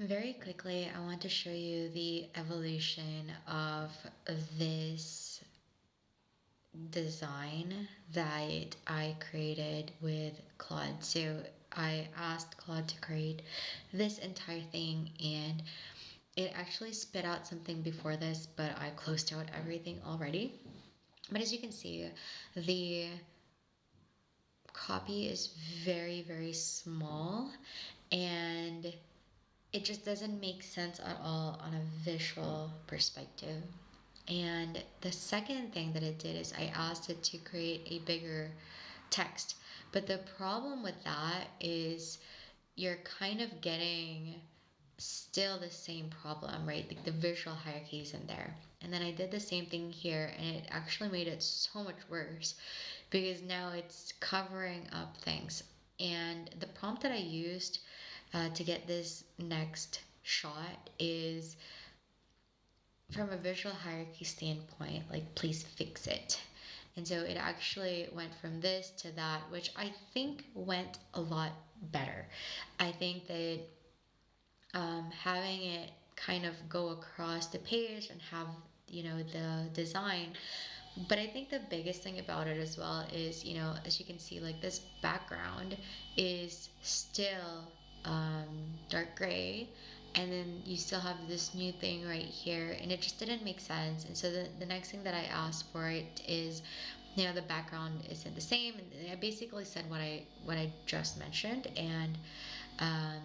Very quickly, I want to show you the evolution of this design that I created with Claude. So I asked Claude to create this entire thing, and it actually spit out something before this, but I closed out everything already. But as you can see, the copy is very, very small, and it just doesn't make sense at all on a visual perspective. And the second thing that it did is I asked it to create a bigger text. But the problem with that is you're kind of getting still the same problem, right? Like the visual hierarchy is in there. And then I did the same thing here, and it actually made it so much worse because now it's covering up things. And the prompt that I used to get this next shot is from a visual hierarchy standpoint, like please fix it. And so it actually went from this to that, which I think went a lot better. I think that having it kind of go across the page and have, the design. But I think the biggest thing about it as well is, as you can see, like this background is still dark gray, and then you still have this new thing right here, and it just didn't make sense. And so the next thing that I asked for it is, the background isn't the same, and I basically said what I just mentioned. And um,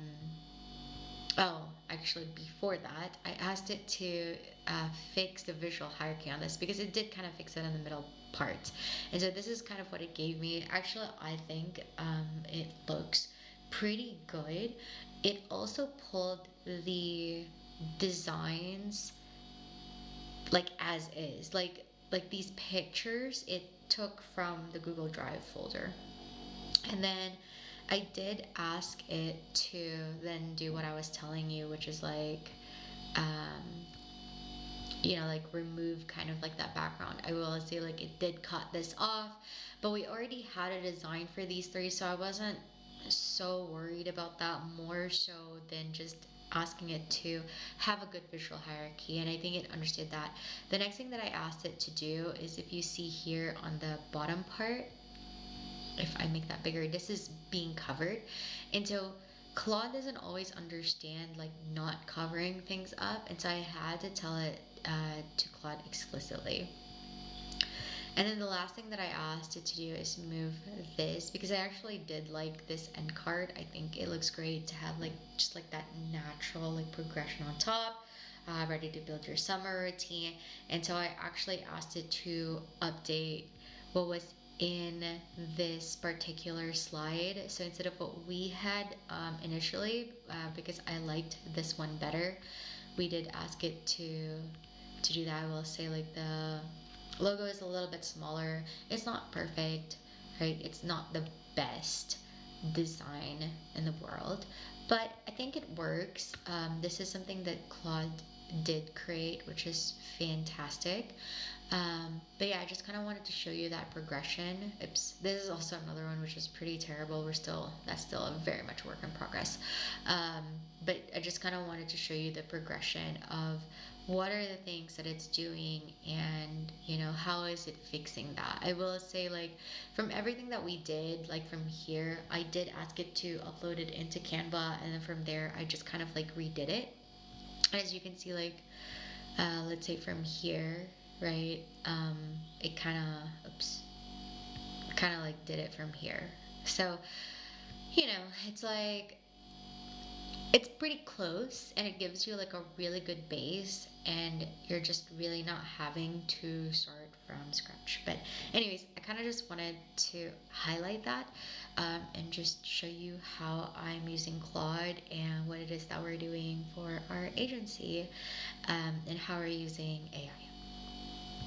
oh, actually, before that, I asked it to fix the visual hierarchy on this because it did kind of fix it in the middle part. And so this is kind of what it gave me. Actually, I think it looks pretty good. It also pulled the designs like as is, like these pictures it took from the Google Drive folder. And then I did ask it to then do what I was telling you, which is like, um, like remove kind of like that background. I will say like it did cut this off, but we already had a design for these three, so I wasn't so worried about that more so than just asking it to have a good visual hierarchy. And I think it understood that. The next thing that I asked it to do is, if you see here on the bottom part, if I make that bigger, this is being covered. And so Claude doesn't always understand like not covering things up. And so I had to tell it to Claude explicitly. And then the last thing that I asked it to do is move this, because I actually did like this end card. I think it looks great to have like just like that natural like progression on top. Ready to build your summer routine. And so I actually asked it to update what was in this particular slide. So instead of what we had initially, because I liked this one better, we did ask it to do that. I will say like the logo is a little bit smaller. It's not perfect, right? It's not the best design in the world, but I think it works. This is something that Claude did create, which is fantastic. But yeah, I just kind of wanted to show you that progression. Oops, this is also another one which is pretty terrible. That's still a very much work in progress. Um, but I just kind of wanted to show you the progression of what are the things that it's doing, and how is it fixing that. I will say, like, from everything that we did, like from here, I did ask it to upload it into Canva, and then from there I just kind of like redid it. As you can see, like, let's say from here, right? It kind of like did it from here. So, it's like it's pretty close, and it gives you like a really good base, and you're just really not having to start from scratch. But anyways, I kind of just wanted to highlight that, and just show you how I'm using Claude and what it is that we're doing for our agency, and how we're using AI.